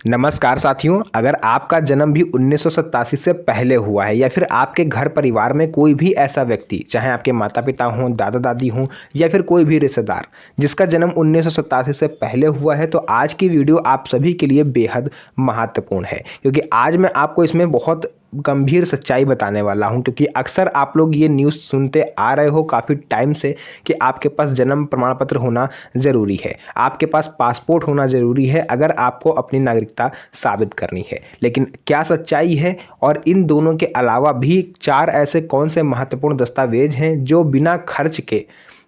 नमस्कार साथियों, अगर आपका जन्म भी 1987 से पहले हुआ है या फिर आपके घर परिवार में कोई भी ऐसा व्यक्ति, चाहे आपके माता पिता हों, दादा दादी हों या फिर कोई भी रिश्तेदार जिसका जन्म 1987 से पहले हुआ है, तो आज की वीडियो आप सभी के लिए बेहद महत्वपूर्ण है। क्योंकि आज मैं आपको इसमें बहुत गंभीर सच्चाई बताने वाला हूं। क्योंकि अक्सर आप लोग ये न्यूज़ सुनते आ रहे हो काफ़ी टाइम से कि आपके पास जन्म प्रमाण पत्र होना ज़रूरी है, आपके पास पासपोर्ट होना ज़रूरी है अगर आपको अपनी नागरिकता साबित करनी है। लेकिन क्या सच्चाई है? और इन दोनों के अलावा भी 4 ऐसे कौन से महत्वपूर्ण दस्तावेज हैं जो बिना खर्च के,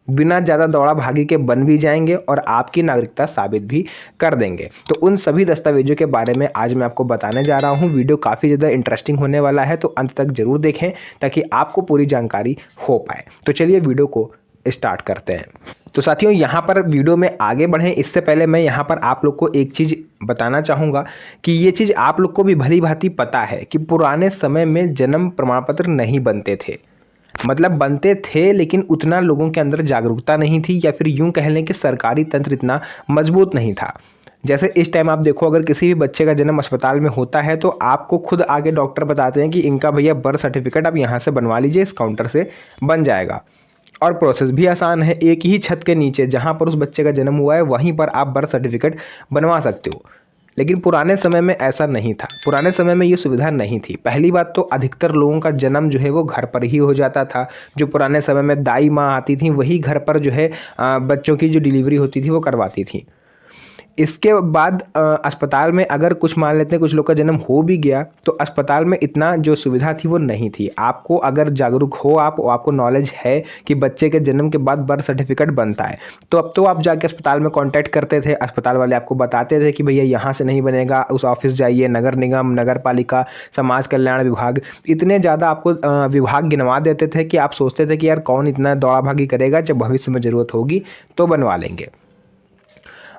बिना ज़्यादा दौड़ा भागी के बन भी जाएंगे और आपकी नागरिकता साबित भी कर देंगे। तो उन सभी दस्तावेजों के बारे में आज मैं आपको बताने जा रहा हूं। वीडियो काफ़ी ज़्यादा इंटरेस्टिंग होने वाला है, तो अंत तक जरूर देखें ताकि आपको पूरी जानकारी हो पाए। तो चलिए वीडियो को स्टार्ट करते हैं। तो साथियों, यहाँ पर वीडियो में आगे बढ़ें इससे पहले मैं यहाँ पर आप लोग को एक चीज़ बताना चाहूँगा कि ये चीज़ आप लोग को भी भली भांति पता है कि पुराने समय में जन्म प्रमाण पत्र नहीं बनते थे। मतलब बनते थे, लेकिन उतना लोगों के अंदर जागरूकता नहीं थी, या फिर यूं कह लें कि सरकारी तंत्र इतना मजबूत नहीं था। जैसे इस टाइम आप देखो, अगर किसी भी बच्चे का जन्म अस्पताल में होता है तो आपको खुद आगे डॉक्टर बताते हैं कि इनका भैया बर्थ सर्टिफिकेट आप यहाँ से बनवा लीजिए, इस काउंटर से बन जाएगा। और प्रोसेस भी आसान है, एक ही छत के नीचे जहाँ पर उस बच्चे का जन्म हुआ है वहीं पर आप बर्थ सर्टिफिकेट बनवा सकते हो। लेकिन पुराने समय में ऐसा नहीं था, पुराने समय में ये सुविधा नहीं थी। पहली बात तो अधिकतर लोगों का जन्म जो है वो घर पर ही हो जाता था। जो पुराने समय में दाई माँ आती थी वही घर पर जो है बच्चों की जो डिलीवरी होती थी वो करवाती थी। इसके बाद अस्पताल में अगर कुछ मान लेते हैं कुछ लोग का जन्म हो भी गया तो अस्पताल में इतना जो सुविधा थी वो नहीं थी। आपको अगर जागरूक हो आप, आपको नॉलेज है कि बच्चे के जन्म के बाद बर्थ सर्टिफिकेट बनता है, तो अब तो आप जाके अस्पताल में कांटेक्ट करते थे, अस्पताल वाले आपको बताते थे कि भैया यहाँ से नहीं बनेगा, उस ऑफिस जाइए, नगर निगम, नगर पालिका, समाज कल्याण विभाग, इतने ज़्यादा आपको विभाग गिनवा देते थे कि आप सोचते थे कि यार कौन इतना दौड़ा भागी करेगा, जब भविष्य में ज़रूरत होगी तो बनवा लेंगे।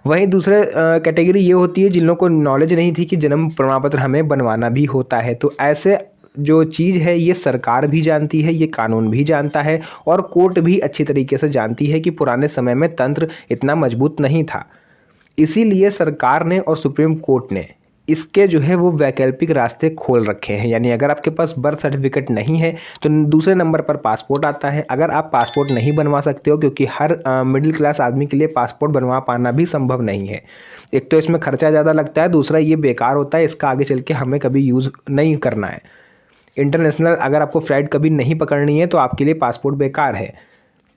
वहीं दूसरे कैटेगरी ये होती है जिन लोगों को नॉलेज नहीं थी कि जन्म प्रमाण पत्र हमें बनवाना भी होता है। तो ऐसे जो चीज़ है ये सरकार भी जानती है, ये कानून भी जानता है और कोर्ट भी अच्छी तरीके से जानती है कि पुराने समय में तंत्र इतना मजबूत नहीं था। इसीलिए सरकार ने और सुप्रीम कोर्ट ने इसके जो है वो वैकल्पिक रास्ते खोल रखे हैं। यानी अगर आपके पास बर्थ सर्टिफिकेट नहीं है तो दूसरे नंबर पर पासपोर्ट आता है। अगर आप पासपोर्ट नहीं बनवा सकते हो, क्योंकि हर मिडिल क्लास आदमी के लिए पासपोर्ट बनवा पाना भी संभव नहीं है। एक तो इसमें खर्चा ज़्यादा लगता है, दूसरा ये बेकार होता है, इसका आगे चल के हमें कभी यूज़ नहीं करना है। इंटरनेशनल अगर आपको फ्लाइट कभी नहीं पकड़नी है तो आपके लिए पासपोर्ट बेकार है।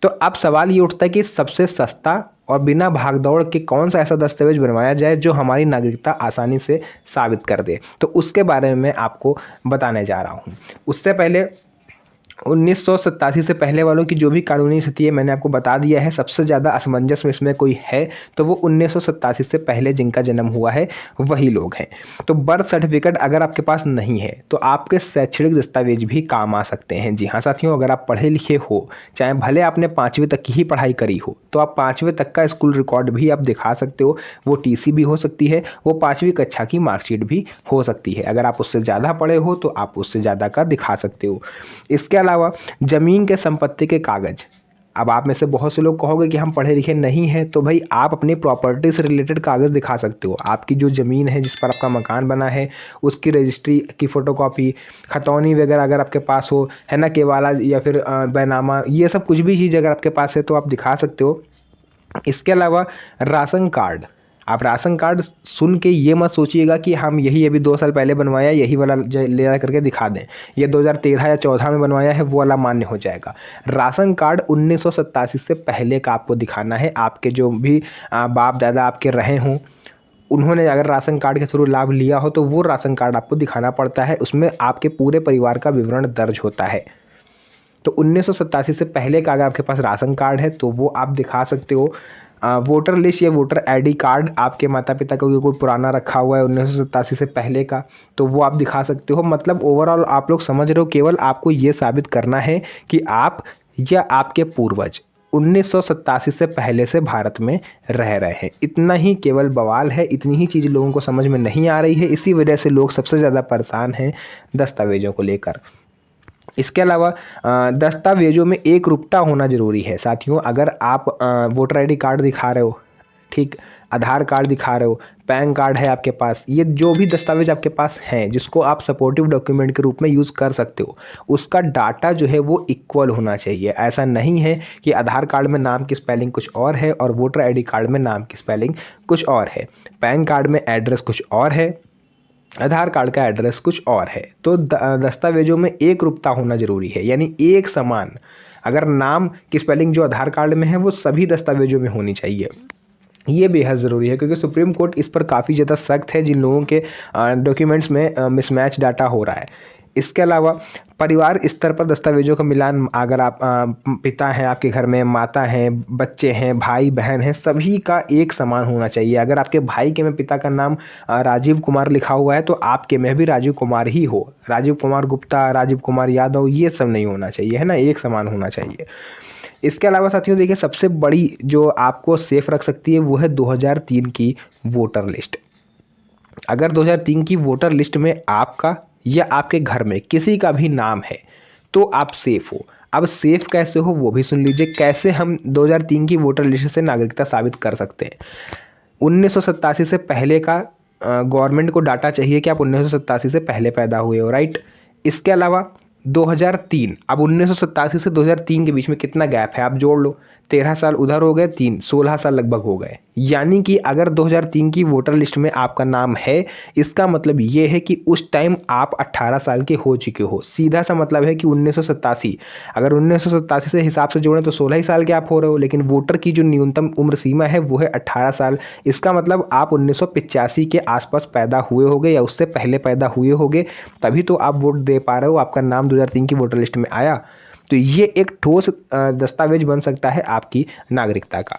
तो अब सवाल ये उठता है कि सबसे सस्ता और बिना भागदौड़ के कौन सा ऐसा दस्तावेज बनवाया जाए जो हमारी नागरिकता आसानी से साबित कर दे। तो उसके बारे में मैं आपको बताने जा रहा हूँ। उससे पहले 1987 से पहले वालों की जो भी कानूनी स्थिति है मैंने आपको बता दिया है। सबसे ज़्यादा असमंजस में इसमें कोई है तो वो 1987 से पहले जिनका जन्म हुआ है वही लोग हैं। तो बर्थ सर्टिफिकेट अगर आपके पास नहीं है तो आपके शैक्षणिक दस्तावेज भी काम आ सकते हैं। जी हाँ साथियों, अगर आप पढ़े लिखे हो, चाहे भले आपने 5वीं तक की ही पढ़ाई करी हो, तो आप 5वीं तक का स्कूल रिकॉर्ड भी आप दिखा सकते हो। वो टीसी भी हो सकती है, वो 5वीं कक्षा की मार्कशीट भी हो सकती है। अगर आप उससे ज़्यादा पढ़े हो तो आप उससे ज़्यादा का दिखा सकते हो। इसके अलावा जमीन के संपत्ति के कागज, अब आप में से बहुत से लोग कहोगे कि हम पढ़े लिखे नहीं हैं, तो भाई आप अपनी प्रॉपर्टी से रिलेटेड कागज दिखा सकते हो। आपकी जो ज़मीन है जिस पर आपका मकान बना है उसकी रजिस्ट्री की फ़ोटोकॉपी, खतौनी वगैरह अगर आपके पास हो, है ना, केवाला या फिर बैनामा, ये सब कुछ भी चीज़ अगर आपके पास है तो आप दिखा सकते हो। इसके अलावा राशन कार्ड, आप राशन कार्ड सुन के ये मत सोचिएगा कि हम यही अभी 2 साल पहले बनवाया यही वाला ले जा करके दिखा दें, ये 2013 या 14 में बनवाया है वो वाला मान्य हो जाएगा। राशन कार्ड 1987 से पहले का आपको दिखाना है। आपके जो भी बाप दादा आपके रहे हों, उन्होंने अगर राशन कार्ड के थ्रू लाभ लिया हो तो वो राशन कार्ड आपको दिखाना पड़ता है। उसमें आपके पूरे परिवार का विवरण दर्ज होता है। तो 1987 से पहले का अगर आपके पास राशन कार्ड है तो वो आप दिखा सकते हो। वोटर लिस्ट या वोटर आईडी कार्ड आपके माता पिता का कोई पुराना रखा हुआ है 1987 से पहले का, तो वो आप दिखा सकते हो। मतलब ओवरऑल आप लोग समझ रहे हो, केवल आपको ये साबित करना है कि आप या आपके पूर्वज 1987 से पहले से भारत में रह रहे हैं। इतना ही केवल बवाल है, इतनी ही चीज़ लोगों को समझ में नहीं आ रही है। इसी वजह से लोग सबसे ज़्यादा परेशान हैं दस्तावेज़ों को लेकर। इसके अलावा दस्तावेजों में एक रूपता होना ज़रूरी है साथियों। अगर आप वोटर आईडी कार्ड दिखा रहे हो, ठीक, आधार कार्ड दिखा रहे हो, पैन कार्ड है आपके पास, ये जो भी दस्तावेज आपके पास हैं जिसको आप सपोर्टिव डॉक्यूमेंट के रूप में यूज़ कर सकते हो, उसका डाटा जो है वो इक्वल होना चाहिए। ऐसा नहीं है कि आधार कार्ड में नाम की स्पेलिंग कुछ और है और वोटर आईडी कार्ड में नाम की स्पेलिंग कुछ और है, पैन कार्ड में एड्रेस कुछ और है, आधार कार्ड का एड्रेस कुछ और है। तो दस्तावेजों में एक रूपता होना ज़रूरी है, यानी एक समान। अगर नाम की स्पेलिंग जो आधार कार्ड में है वो सभी दस्तावेजों में होनी चाहिए, ये बेहद ज़रूरी है, क्योंकि सुप्रीम कोर्ट इस पर काफ़ी ज़्यादा सख्त है जिन लोगों के डॉक्यूमेंट्स में मिसमैच डाटा हो रहा है। इसके अलावा परिवार स्तर पर दस्तावेजों का मिलान, अगर आप पिता हैं आपके घर में, माता हैं, बच्चे हैं, भाई बहन हैं, सभी का एक समान होना चाहिए। अगर आपके भाई के में पिता का नाम राजीव कुमार लिखा हुआ है तो आपके में भी राजीव कुमार ही हो। राजीव कुमार गुप्ता, राजीव कुमार यादव, ये सब नहीं होना चाहिए, है ना, एक समान होना चाहिए। इसके अलावा साथियों देखिए, सबसे बड़ी जो आपको सेफ रख सकती है वो है 2003 की वोटर लिस्ट। अगर 2003 की वोटर लिस्ट में आपका या आपके घर में किसी का भी नाम है तो आप सेफ हो। अब सेफ कैसे हो वो भी सुन लीजिए, कैसे हम 2003 की वोटर लिस्ट से नागरिकता साबित कर सकते हैं। 1987 से पहले का गवर्नमेंट को डाटा चाहिए कि आप 1987 से पहले पैदा हुए हो, राइट। इसके अलावा 2003, अब 1987 से 2003 के बीच में कितना गैप है आप जोड़ लो, 13 साल उधर हो गए, 16 साल लगभग हो गए। यानी कि अगर 2003 की वोटर लिस्ट में आपका नाम है, इसका मतलब ये है कि उस टाइम आप 18 साल के हो चुके हो। सीधा सा मतलब है कि 1987, अगर 1987 से हिसाब से जोड़ें तो 16 ही साल के आप हो रहे हो, लेकिन वोटर की जो न्यूनतम उम्र सीमा है वो है 18 साल। इसका मतलब आप 1985 के आसपास पैदा हुए होगे या उससे पहले पैदा हुए होगे, तभी तो आप वोट दे पा रहे हो, आपका नाम 2003 की वोटर लिस्ट में आया। तो ये एक ठोस दस्तावेज बन सकता है आपकी नागरिकता का।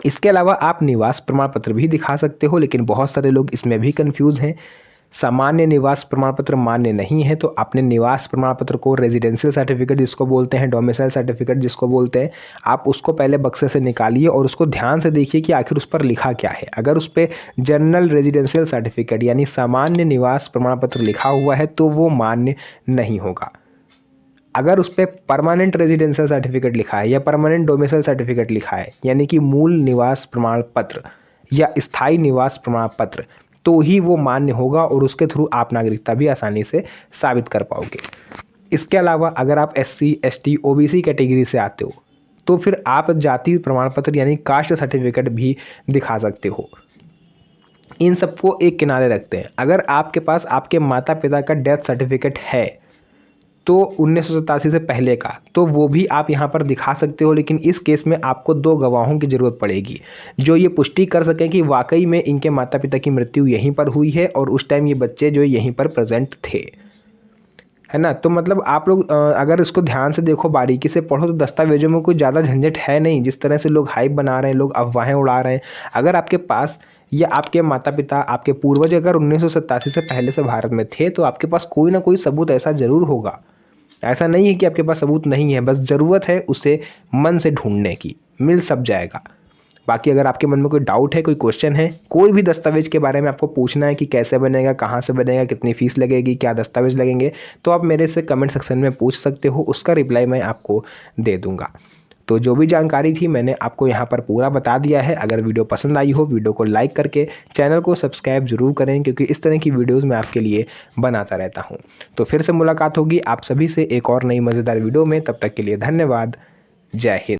इसके अलावा आप निवास प्रमाण पत्र भी दिखा सकते हो, लेकिन बहुत सारे लोग इसमें भी कंफ्यूज हैं। सामान्य निवास प्रमाण पत्र मान्य नहीं है, तो अपने निवास प्रमाण पत्र को, रेजिडेंशियल सर्टिफिकेट जिसको बोलते हैं, डोमिसाइल सर्टिफिकेट जिसको बोलते हैं, आप उसको पहले बक्से से निकालिए और उसको ध्यान से देखिए कि आखिर उस पर लिखा क्या है। अगर उस पर जनरल रेजिडेंशियल सर्टिफिकेट यानी सामान्य निवास प्रमाण पत्र लिखा हुआ है तो वो मान्य नहीं होगा। अगर उस पर परमानेंट रेजिडेंशियल सर्टिफिकेट लिखा है या परमानेंट डोमिसाइल सर्टिफिकेट लिखा है, यानी कि मूल निवास प्रमाण पत्र या स्थायी निवास प्रमाण पत्र, तो ही वो मान्य होगा और उसके थ्रू आप नागरिकता भी आसानी से साबित कर पाओगे। इसके अलावा अगर आप SC, ST, OBC कैटेगरी से आते हो तो फिर आप जाति प्रमाण पत्र यानी कास्ट सर्टिफिकेट भी दिखा सकते हो। इन सबको एक किनारे रखते हैं। अगर आपके पास आपके माता पिता का डेथ सर्टिफिकेट है तो 1987 से पहले का, तो वो भी आप यहाँ पर दिखा सकते हो, लेकिन इस केस में आपको 2 गवाहों की ज़रूरत पड़ेगी जो ये पुष्टि कर सकें कि वाकई में इनके माता पिता की मृत्यु यहीं पर हुई है और उस टाइम ये बच्चे जो यहीं पर प्रेजेंट थे, है ना। तो मतलब आप लोग अगर इसको ध्यान से देखो, बारीकी से पढ़ो, तो दस्तावेजों में कोई ज़्यादा झंझट है नहीं। जिस तरह से लोग हाइप बना रहे हैं, लोग अफवाहें उड़ा रहे हैं, अगर आपके पास या आपके माता पिता, आपके पूर्वज अगर 1987 से पहले से भारत में थे तो आपके पास कोई ना कोई सबूत ऐसा ज़रूर होगा। ऐसा नहीं है कि आपके पास सबूत नहीं है, बस ज़रूरत है उसे मन से ढूंढने की, मिल सब जाएगा। बाकी अगर आपके मन में कोई डाउट है, कोई क्वेश्चन है, कोई भी दस्तावेज के बारे में आपको पूछना है कि कैसे बनेगा, कहाँ से बनेगा, कितनी फ़ीस लगेगी, क्या दस्तावेज लगेंगे, तो आप मेरे से कमेंट सेक्शन में पूछ सकते हो, उसका रिप्लाई मैं आपको दे दूँगा। तो जो भी जानकारी थी मैंने आपको यहाँ पर पूरा बता दिया है। अगर वीडियो पसंद आई हो, वीडियो को लाइक करके चैनल को सब्सक्राइब जरूर करें, क्योंकि इस तरह की वीडियोस मैं आपके लिए बनाता रहता हूँ। तो फिर से मुलाकात होगी आप सभी से एक और नई मज़ेदार वीडियो में। तब तक के लिए धन्यवाद। जय हिंद।